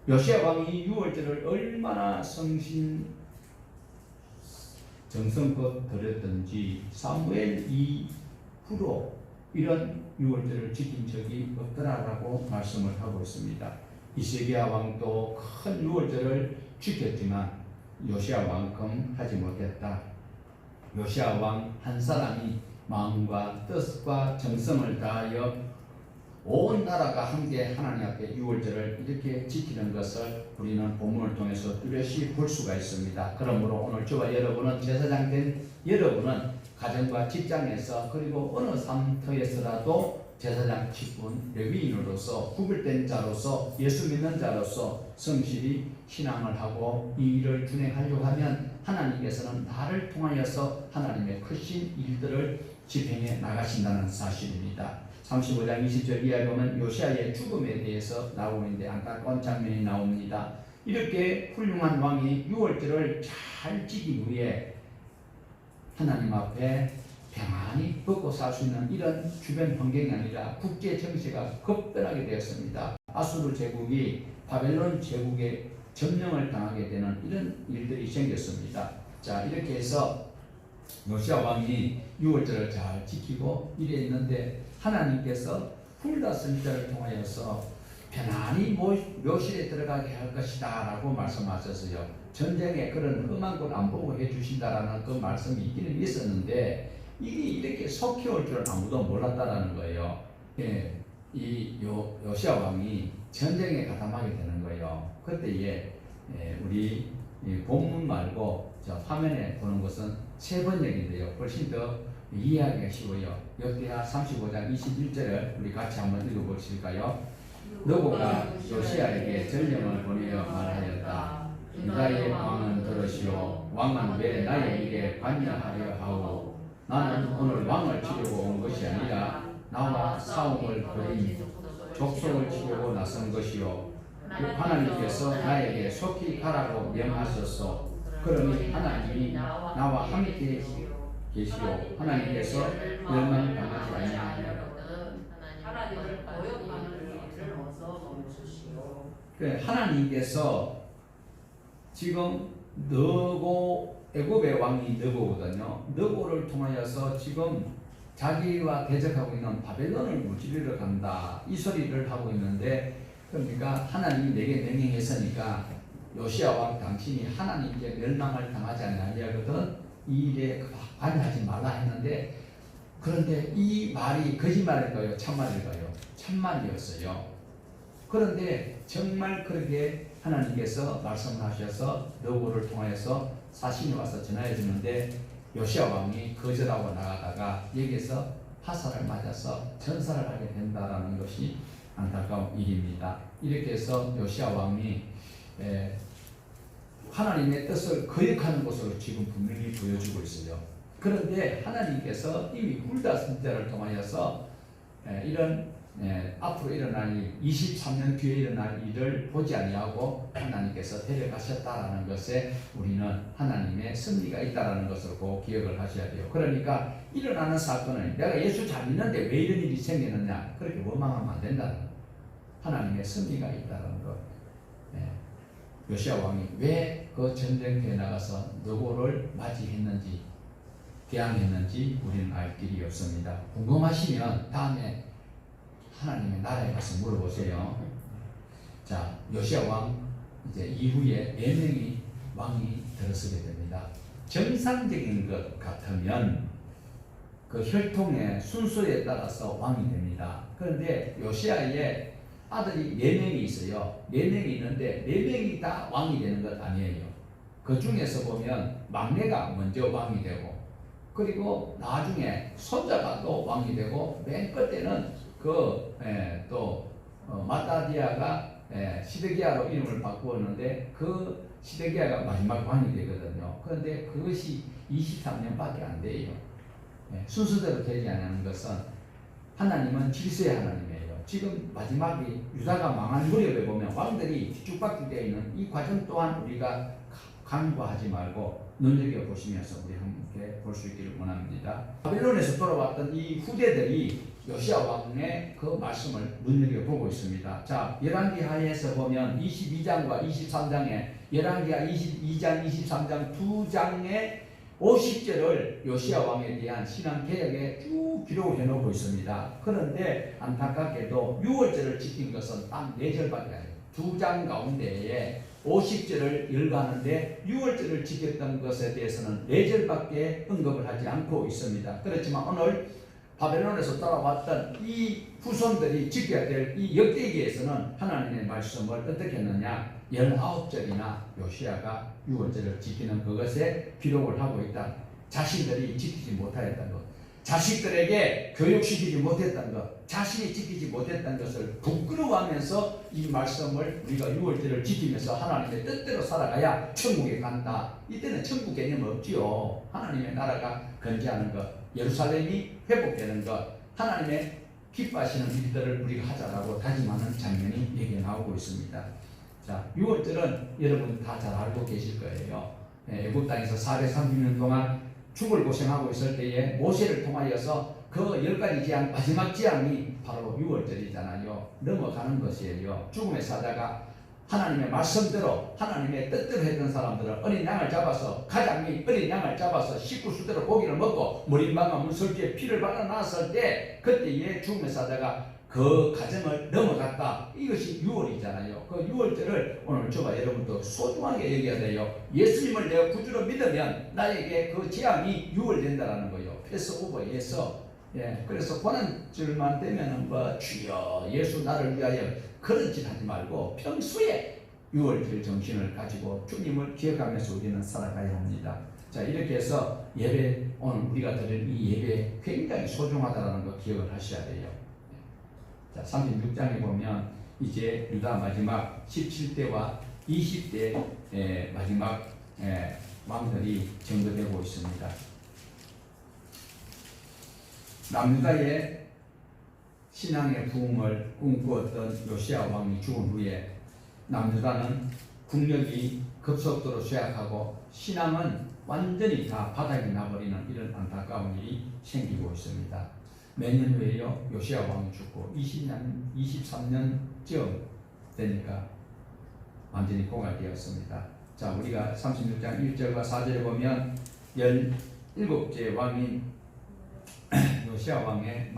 요시아 왕이 유월절을 얼마나 정성껏 드렸던지 사무엘 이후로 이런 유월절을 지킨 적이 없더라라고 말씀을 하고 있습니다. 히스기야 왕도 큰 유월절을 지켰지만 요시아 왕만큼 하지 못했다. 요시아 왕 한 사람이 마음과 뜻과 정성을 다하여 온 나라가 함께 하나님 앞에 유월절을 이렇게 지키는 것을 우리는 본문을 통해서 뚜렷이 볼 수가 있습니다. 그러므로 오늘 저와 여러분은 제사장 된 여러분은 가정과 직장에서 그리고 어느 삶터에서라도 제사장 직분 레위인으로서 구별된 자로서 예수 믿는 자로서 성실히 신앙을 하고 이 일을 준행하려고 하면 하나님께서는 나를 통하여서 하나님의 크신 일들을 집행해 나가신다는 사실입니다. 35장 20절 이하에 보면 요시아의 죽음에 대해서 나오고 있는데 안타까운 장면이 나옵니다. 이렇게 훌륭한 왕이 유월절을 잘 지키기 위해 하나님 앞에 평안히 먹고 살 수 있는 이런 주변 환경이 아니라 국제 정세가 급변하게 되었습니다. 아수르 제국이 바벨론 제국의 점령을 당하게 되는 이런 일들이 생겼습니다. 자, 이렇게 해서 요시아 왕이 유월절을 잘 지키고 이랬는데 하나님께서 훌다 선지자를 통하여서 편안히 묘실에 들어가게 할 것이다 라고 말씀하셨어요. 전쟁에 그런 험한 걸 안 보고 해주신다라는 그 말씀이 있기는 있었는데 이게 이렇게 속히 올 줄은 아무도 몰랐다라는 거예요. 이 요시아 왕이 전쟁에 가담하게 되는 거예요. 그때에 우리 본문 말고 저 화면에 보는 것은 세 번역인데요. 훨씬 더 이해하기가 쉬워요. 역대하 35장 21절을 우리 같이 한번 읽어보실까요? 너고가 요시아에게 전령을 보내어 말하였다. 유다의 왕은 들으시오. 왕은 왜 나의 일에 관여하려 하오. 나는 오늘 왕을 치려고 온 것이 아니라 나와 싸움을 벌인 족속을 치려고 나선 것이요. 하나님께서 나에게 속히 가라고 명하셨소. 그러니 하나님이 나와 함께 계시오. 하나님께서 멸망당하지 아니하며 하나님을 거역하는 일을 어서 멈추시오. 하나님께서 지금 너고 애굽의 왕이 너고거든요. 너고를 통하여서 지금 자기와 대적하고 있는 바벨론을 무찌르러 간다 이 소리를 하고 있는데 그러니까 하나님이 내게 명령했으니까 요시아 왕 당신이 하나님께 멸망을 당하지 아니하거든 이 일에 관여하지 말라 했는데 그런데 이 말이 거짓말일까요? 참말일까요? 참말이었어요. 그런데 정말 그렇게 하나님께서 말씀하셔서 너고를 통하여서 사신이 와서 전화해 주는데 요시야 왕이 거절하고 나가다가 여기에서 화살을 맞아서 전사를 하게 된다라는 것이 안타까운 일입니다. 이렇게 해서 요시야 왕이 하나님의 뜻을 거역하는 것으로 지금 분명히 보여주고 있어요. 그런데 하나님께서 이미 훌다 선지자를 통하여서 이런 앞으로 일어날 일, 23년 뒤에 일어날 일을 보지 아니하고 하나님께서 데려가셨다라는 것에 우리는 하나님의 섭리가 있다라는 것을 꼭 기억을 하셔야 돼요. 그러니까 일어나는 사건을 내가 예수 잘 믿는데 왜 이런 일이 생기느냐 그렇게 원망하면 안 된다는 거예요. 하나님의 섭리가 있다는 것. 요시야 왕이 왜 그 전쟁터에 나가서 누구를 맞이했는지 대항했는지 우리는 알 길이 없습니다. 궁금하시면 다음에 하나님의 나라에 가서 물어보세요. 자, 요시야 왕 이제 이후에 4명이 왕이 들어서게 됩니다. 정상적인 것 같으면 그 혈통의 순서에 따라서 왕이 됩니다. 그런데 요시야의 아들이 4명이 있어요. 4명이 있는데 4명이 다 왕이 되는 것 아니에요. 그 중에서 보면 막내가 먼저 왕이 되고 그리고 나중에 손자가 또 왕이 되고 맨 끝에는 마따디아가 시드기야로 이름을 바꾸었는데 그 시드기야가 마지막 왕이 되거든요. 그런데 그것이 23년밖에 안 돼요. 순서대로 되지 않는 것은 하나님은 질서의 하나님이에요. 지금 마지막에 유다가 망한 무렵에 보면 왕들이 뒤죽박죽 되어 있는 이 과정 또한 우리가 간과하지 말고 눈여겨보시면서 우리 함께 볼 수 있기를 원합니다. 바벨론에서 돌아왔던 이 후대들이 요시야 왕의 그 말씀을 눈여겨보고 있습니다. 자, 열왕기하에서 보면 22장과 23장에 열왕기하 22장, 23장 두 장의 50절을 요시야 왕에 대한 신앙 개혁에 쭉 기록을 해놓고 있습니다. 그런데 안타깝게도 6월절을 지킨 것은 딱 4절밖에 아니에요. 두 장 가운데에 50절을 열거하는데 6월절을 지켰던 것에 대해서는 4절밖에 언급을 하지 않고 있습니다. 그렇지만 오늘 바벨론에서 따라왔던 이 후손들이 지켜야 될 이 역대기에서는 하나님의 말씀을 어떻게 했느냐 19절이나 요시야가 6월절을 지키는 그것에 기록을 하고 있다. 자신들이 지키지 못하였던 것, 자식들에게 교육시키지 못했던 것, 자신이 지키지 못했던 것을 부끄러워하면서 이 말씀을 우리가 6월절을 지키면서 하나님의 뜻대로 살아가야 천국에 간다. 이때는 천국 개념 없지요. 하나님의 나라가 건재하는 것, 예루살렘이 회복되는 것, 하나님의 기뻐하시는 일들을 우리가 하자라고 다짐하는 장면이 여기에 나오고 있습니다. 자, 6월절은 여러분 다 잘 알고 계실 거예요. 애굽 땅에서 430년 동안 죽을 고생하고 있을 때에 모세를 통하여서 그 10가지 재앙, 마지막 재앙이 바로 6월절이잖아요. 넘어가는 것이에요. 죽음의 사자가 하나님의 말씀대로 하나님의 뜻대로 했던 사람들은 어린 양을 잡아서 가장이 어린 양을 잡아서 식구수대로 고기를 먹고 머리망과 문설주에 피를 발라놨을 때 그때의 죽음의 사자가 그 과정을 넘어갔다. 이것이 6월이잖아요. 그 6월절을 오늘 저와 여러분도 소중하게 여겨야 돼요. 예수님을 내가 구주로 믿으면 나에게 그 재앙이 6월 된다라는 거예요. 패스오버에서. 그래서 고난줄만 되면은 주여 예수 나를 위하여 그런 짓 하지 말고 평소에 6월절 정신을 가지고 주님을 기억하면서 우리는 살아가야 합니다. 자, 이렇게 해서 예배, 오늘 우리가 드릴 이 예배 굉장히 소중하다는 거 기억을 하셔야 돼요. 자, 36장에 보면 이제 유다 마지막 17대와 20대 마지막 왕들이 증거되고 있습니다. 남유다의 신앙의 부흥을 꿈꾸었던 요시야 왕이 죽은 후에 남유다는 국력이 급속도로 쇠약하고 신앙은 완전히 다 바닥이 나버리는 이런 안타까운 일이 생기고 있습니다. 몇 년 후에요? 요시야 왕이 죽고 23년쯤 되니까 완전히 고갈되었습니다. 자, 우리가 36장 1절과 4절에 보면 17째 왕인 요시야 왕의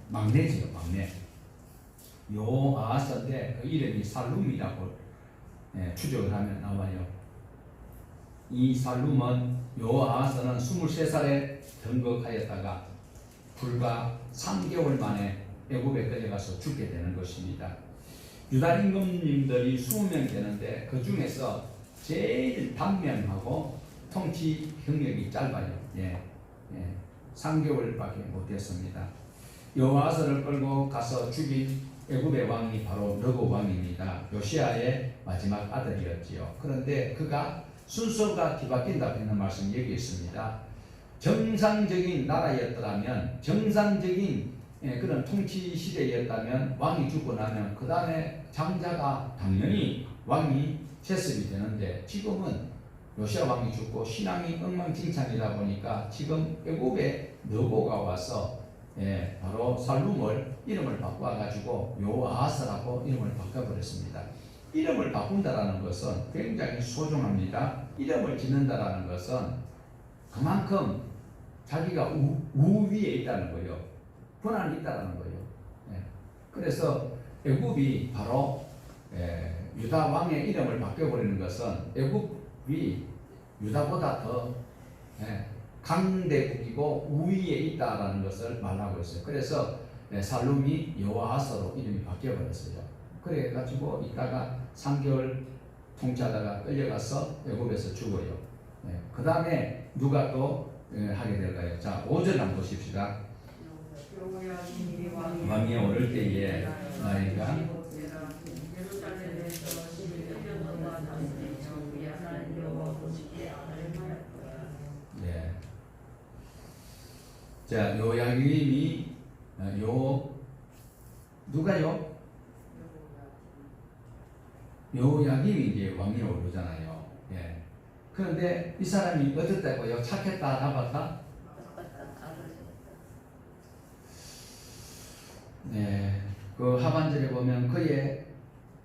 막내지요, 막내. 요아하스인데 그 이름이 살룸이라고 추적을 하면 나와요. 이 살룸은 요아하스는 23살에 등극하였다가 불과 3개월 만에 애굽에 끌려가서 죽게 되는 것입니다. 유다 임금님들이 20명 되는데 그 중에서 제일 단명하고 통치 경력이 짧아요. 3개월밖에 못했습니다. 여호와서를 끌고 가서 죽인 애굽의 왕이 바로 느고 왕입니다. 요시아의 마지막 아들이었지요. 그런데 그가 순서가 뒤바뀐다고 하는 말씀이 여기 있습니다. 정상적인 나라였더라면, 정상적인 그런 통치 시대였다면 왕이 죽고 나면 그 다음에 장자가 당연히 왕이 세습이 되는데, 지금은 요시아 왕이 죽고 신앙이 엉망진창이다 보니까 지금 애굽의 느고가 와서 바로 살룸을 이름을 바꿔가지고 요아하스라고 이름을 바꿔버렸습니다. 이름을 바꾼다라는 것은 굉장히 소중합니다. 이름을 짓는다라는 것은 그만큼 자기가 우위에 있다는 거예요. 권한이 있다는 거예요. 그래서 애굽이 바로 유다 왕의 이름을 바꿔버리는 것은 애굽이 유다보다 더 강대국이고 우위에 있다라는 것을 말하고 있어요. 그래서 살룸이 여호아하스로 이름이 바뀌어버렸어요. 그래가지고 이따가 3개월 통치하다가 끌려가서 애굽에서 죽어요. 그 다음에 누가 또 하게 될까요? 자, 5절 한번 보십시다. 왕이 오를 때에 나이가 자, 요야김이 누가요? 요야김이 이제 왕이 오르잖아요. 그런데 이 사람이 어떻다고요? 착했다, 나빴다? 그 하반절에 보면 그의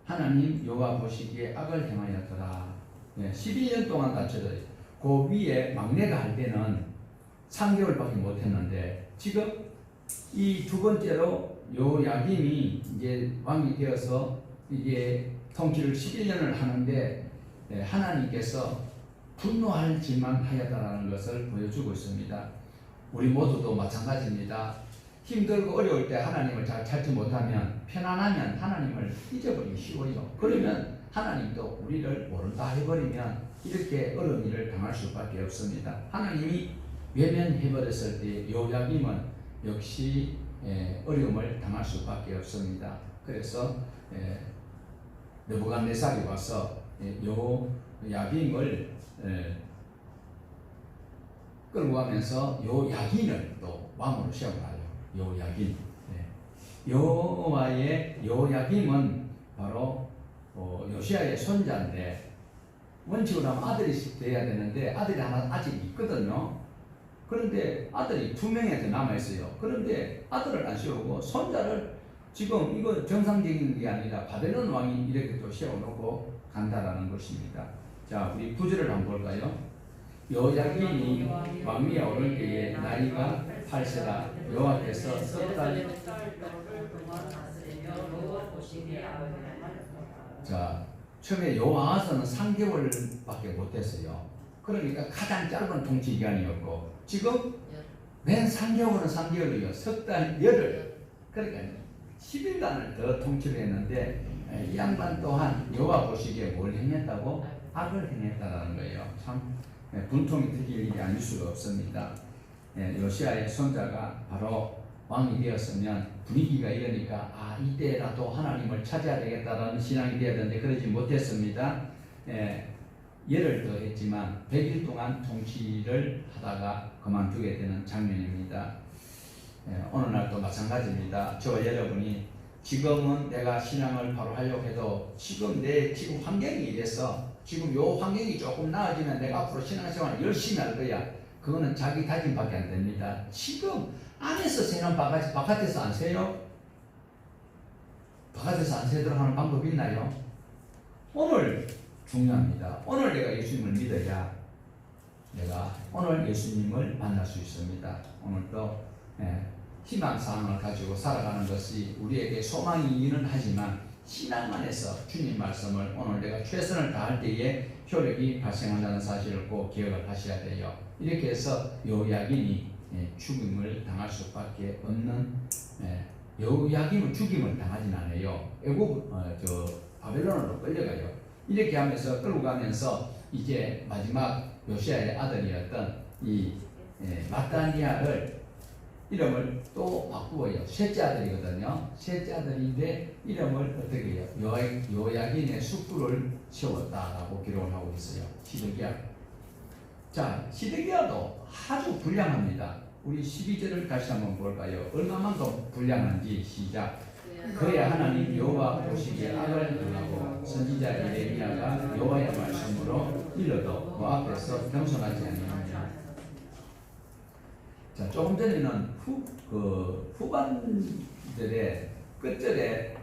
하나님 여호와 보시기에 악을 행하였더라. 12년 동안 다쳐져요. 그 위에 막내가 할 때는 3개월밖에 못했는데, 지금 이 두 번째로 요야김이 이제 왕이 되어서 이게 통치를 11년을 하는데 하나님께서 분노할 짓만 하였다라는 것을 보여주고 있습니다. 우리 모두도 마찬가지입니다. 힘들고 어려울 때 하나님을 잘 찾지 못하면, 편안하면 하나님을 잊어버리기 쉬워요. 그러면 하나님도 우리를 모른다 해버리면 이렇게 어려운 일을 당할 수밖에 없습니다. 하나님이 외면해버렸을 때 요야김은 역시 어려움을 당할 수밖에 없습니다. 그래서 느부갓네살이 와서 요야김을 끌고 가면서 요야긴을 또 왕으로 세워놔요. 요야긴. 여호와의 요야김은 바로 요시아의 손자인데, 원칙으로 하면 아들이 돼야 되는데 아들이 하나 아직 있거든요. 그런데 아들이 2명이 더 남아있어요. 그런데 아들을 안 세우고 손자를, 지금 이거 정상적인 게 아니라 바벨론 왕이 이렇게 또 세워놓고 간다라는 것입니다. 자, 우리 9절을 한번 볼까요? 요야김이 왕 위에 오를 때에 나이가 8세라. 여호와께서 자, 처음에 여호아하스는 3개월밖에 못했어요. 그러니까 가장 짧은 통치 기간이었고, 지금 맨 3개월은 3개월이요. 석달 열흘. 그러니까 10일간을 더 통치를 했는데, 이 양반 또한 여호와 보시기에 뭘 행했다고? 악을 행했다라는 거예요. 참 분통이 터질 일이 아닐 수가 없습니다. 요시아의 손자가 바로 왕이 되었으면 분위기가 이러니까 이때라도 하나님을 찾아야 되겠다라는 신앙이 되어야 되는데 그러지 못했습니다. 예를 더 했지만 100일 동안 통치를 하다가 그만두게 되는 장면입니다. 어느 날도 마찬가지입니다. 저와 여러분이 지금은 내가 신앙을 바로 하려고 해도 지금 환경이 이래서, 지금 요 환경이 조금 나아지면 내가 앞으로 신앙생활을 열심히 할 거야. 그거는 자기 다짐밖에 안 됩니다. 지금 안에서 새는 바가지 바깥에서 안 새요? 바깥에서 안 새도록 하는 방법이 있나요? 오늘 중요합니다. 오늘 내가 예수님을 믿어야 내가 오늘 예수님을 만날 수 있습니다. 오늘도 희망사항을 가지고 살아가는 것이 우리에게 소망이기는 하지만, 신앙 안에서 주님 말씀을 오늘 내가 최선을 다할 때에 효력이 발생한다는 사실을 꼭 기억을 하셔야 돼요. 이렇게 해서 요야긴이 죽임을 당할 수밖에 없는, 요야긴은 죽임을 당하진 않아요. 바벨론으로 끌려가요. 이렇게 하면서 끌고 가면서 이제 마지막 요시아의 아들이었던 이 마따니아를 이름을 또 바꾸어요. 셋째 아들이거든요. 셋째 아들인데 이름을 어떻게 해요? 요야긴의 숙부를 세웠다라고 기록을 하고 있어요. 시드기야. 자, 시드기야도 아주 불량합니다. 우리 12절을 다시 한번 볼까요? 얼마만큼 불량한지 시작. 그의 하나님 여호와 보시기에 악을 행하고 선지자 예레미야가 여호와의 말씀으로 일러도 그 앞에서 겸손하지 아니하느냐. 자, 조금 전에는 후반절에 끝절에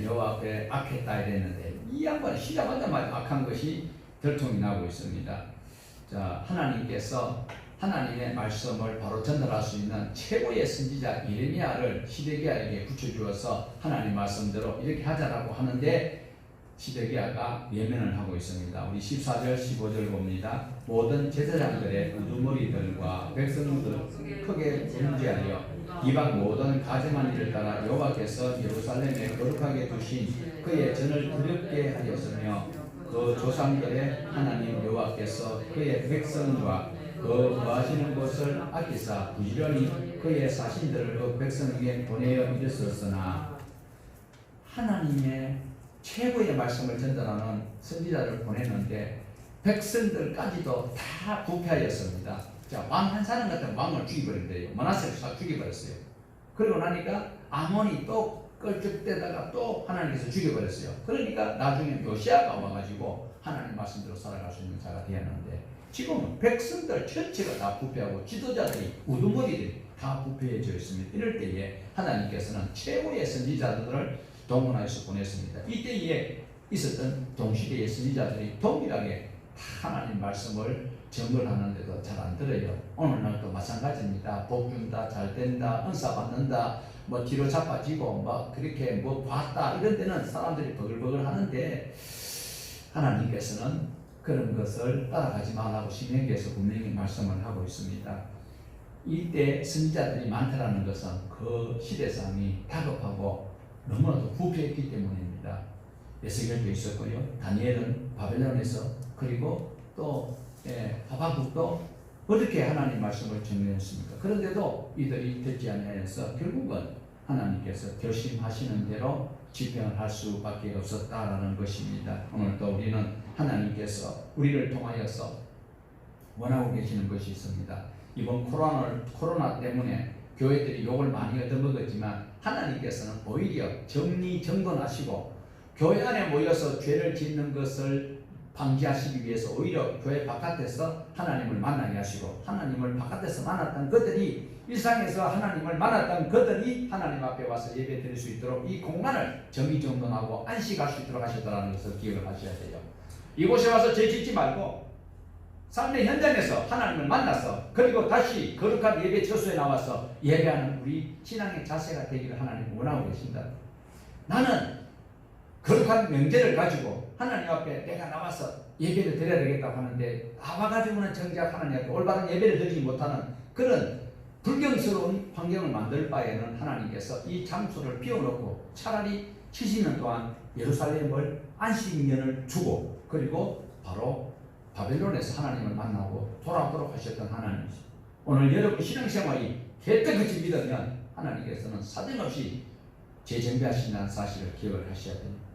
여호와 앞에 악했다 이랬는데 이 양반이 시작하자마자 악한 것이 들통이 나고 있습니다. 자, 하나님께서 하나님의 말씀을 바로 전달할 수 있는 최고의 선지자 예레미야를 시드기야에게 붙여주어서 하나님 말씀대로 이렇게 하자라고 하는데 시드기야가 외면을 하고 있습니다. 우리 14절 15절 봅니다. 모든 제사장들의 우두머리들과 백성들 크게 분주하여 이방 모든 가증한 일을 따라 여호와께서 예루살렘에 거룩하게 두신 그의 전을 두렵게 하였으며 그 조상들의 하나님 여호와께서 그의 백성과 그 거하시는 곳을 아끼사 부지런히 그의 사신들을 그 백성에게 보내어 이르셨으나 하나님의 최고의 말씀을 전달하는 선지자를 보냈는데 백성들까지도 다 부패하였습니다. 자, 왕 한 사람 같은 왕을 죽여버린대요. 머나세를 싹 죽여버렸어요. 그러고 나니까 아몬이 또 끌적대다가 또 하나님께서 죽여버렸어요. 그러니까 나중에 요시아가 와가지고 하나님 말씀대로 살아갈 수 있는 자가 되었는데 지금은 백성들 전체가 다 부패하고 지도자들이 우두머리들이 다 부패해져 있습니다. 이럴 때에 하나님께서는 최고의 선지자들을 동원해서 보냈습니다. 이때에 있었던 동시대의 선지자들이 동일하게 하나님 말씀을 증거하는데도 잘 안 들어요. 오늘날도 마찬가지입니다. 복 준다, 잘 된다, 은사 받는다, 뭐 뒤로 자빠지고 막 그렇게 뭐 봤다 이런 데는 사람들이 버글버글 하는데 하나님께서는 그런 것을 따라가지 말라고 신명기에서 분명히 말씀을 하고 있습니다. 이때 선지자들이 많다라는 것은 그 시대상이 다급하고 너무나도 부패했기 때문입니다. 에스겔도 있었고요. 다니엘은 바벨론에서 그리고 또 하박국도 어떻게 하나님 말씀을 전했습니까? 그런데도 이들이 듣지 아니하여서 결국은 하나님께서 결심하시는 대로 집행을 할 수밖에 없었다라는 것입니다. 오늘도 우리는 하나님께서 우리를 통하여서 원하고 계시는 것이 있습니다. 이번 코로나 때문에 교회들이 욕을 많이 얻어먹었지만 하나님께서는 오히려 정리정돈하시고 교회 안에 모여서 죄를 짓는 것을 방지하시기 위해서 오히려 교회 바깥에서 하나님을 만나게 하시고 하나님을 바깥에서 만났던 그들이 일상에서 하나님을 만났던 그들이 하나님 앞에 와서 예배 드릴 수 있도록 이 공간을 정리정돈하고 안식할 수 있도록 하셨다는 것을 기억을 하셔야 돼요. 이곳에 와서 죄 짓지 말고 삶의 현장에서 하나님을 만나서 그리고 다시 거룩한 예배 처소에 나와서 예배하는 우리 신앙의 자세가 되기를 하나님 원하고 계신다. 나는 거룩한 명제를 가지고 하나님 앞에 내가 나와서 예배를 드려야 되겠다고 하는데 나와가지고는 정작 하나님 앞에 올바른 예배를 드리지 못하는 그런 불경스러운 환경을 만들 바에는 하나님께서 이 장소를 비워놓고 차라리 70년 동안 예루살렘을 안식년을 주고 그리고 바로 바벨론에서 하나님을 만나고 돌아오도록 하셨던 하나님이시죠. 오늘 여러분 신앙생활이 개떡같이 믿으면 하나님께서는 사정없이 재정비하신다는 사실을 기억을 하셔야 됩니다.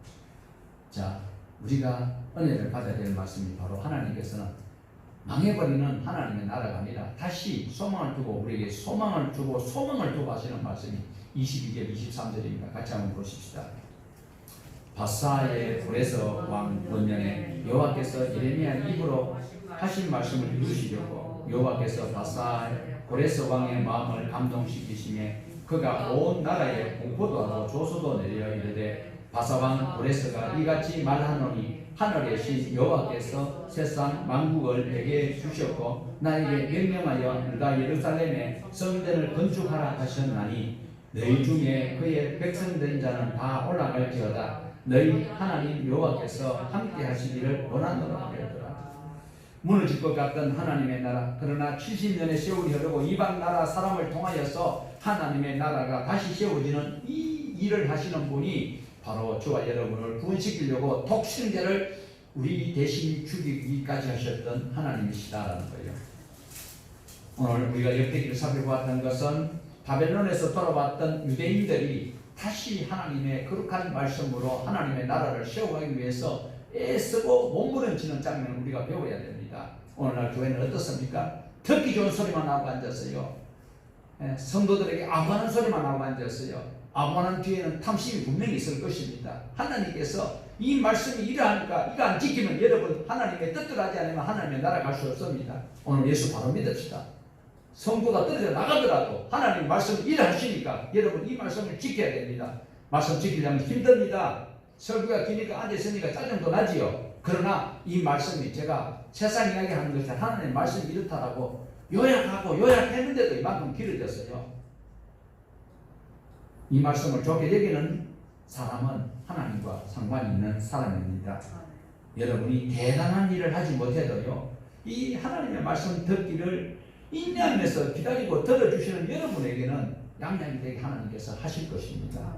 자, 우리가 은혜를 받아야 될 말씀이 바로 하나님께서는 망해버리는 하나님의 나라가 아니라 다시 소망을 두고 우리에게 소망을 주고 소망을 두고 하시는 말씀이 22절 23절입니다. 같이 한번 보십시다. 바사의 고레서 왕 원년에 여호와께서 예레미야 입으로 하신 말씀을 이루시려고 여호와께서 바사 고레서 왕의 마음을 감동시키시매 그가 온 나라에 공포도 하고 조소도 내려 이르되 바사 왕 고레서가 이같이 말하노니 하늘의 신 여호와께서 세상 만국을 내게 주셨고 나에게 명령하여 네가 예루살렘에 성전을 건축하라 하셨나니 너희 중에 그의 백성된 자는 다 올라갈지어다. 너희 하나님 여호와께서 함께 하시기를 원하노라 하였더라. 무너질 것 같던 하나님의 나라, 그러나 70년의 세월이 흐르고 이방 나라 사람을 통하여서 하나님의 나라가 다시 세워지는 이 일을 하시는 분이 바로 저와 여러분을 구원시키려고 독생자를 우리 대신 죽이기까지 하셨던 하나님이시다라는 거예요. 오늘 우리가 역대기를 살펴보았던 것은 바벨론에서 돌아왔던 유대인들이 다시 하나님의 거룩한 말씀으로 하나님의 나라를 세워가기 위해서 애쓰고 몸부림치는 장면을 우리가 배워야 됩니다. 오늘날 교회는 어떻습니까? 듣기 좋은 소리만 하고 앉았어요. 성도들에게 아부하는 소리만 하고 앉았어요. 아부하는 뒤에는 탐심이 분명히 있을 것입니다. 하나님께서 이 말씀이 이러하니까 이거 안 지키면 여러분 하나님의 뜻대로 하지 않으면 하나님의 나라 갈 수 없습니다. 오늘 예수 바로 믿읍시다. 성도가 떨어져 나가더라도 하나님 말씀을 일하시니까 여러분 이 말씀을 지켜야 됩니다. 말씀 지키려면 힘듭니다. 설교가 기니까 앉아있으니까 짜증도 나지요. 그러나 이 말씀이 제가 세상 이야기 하는 것이 하나님 말씀이 이렇다라고 요약하고 요약했는데도 이만큼 길어졌어요. 이 말씀을 좋게 여기는 사람은 하나님과 상관이 있는 사람입니다. 여러분이 대단한 일을 하지 못해도요, 이 하나님의 말씀 듣기를 인내하면서 기다리고 들어주시는 여러분에게는 양양이 되게 하나님께서 하실 것입니다.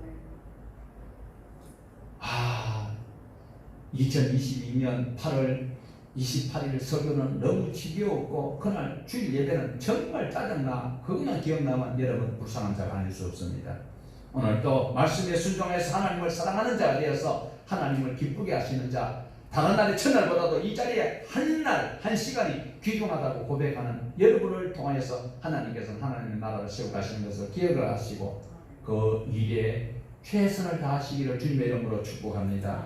2022년 8월 28일 설교는 너무 지겨웠고 그날 주일 예배는 정말 짜증나. 그것만 기억나면 여러분 불쌍한 자가 아닐 수 없습니다. 오늘 또 말씀에 순종해서 하나님을 사랑하는 자가 되어서 하나님을 기쁘게 하시는 자, 다른 날의 첫날보다도 이 자리에 한 날, 한 시간이 귀중하다고 고백하는 여러분을 통하여서 하나님께서는 하나님의 나라를 세워가시는 것을 기억을 하시고 그 일에 최선을 다하시기를 주님의 이름으로 축복합니다.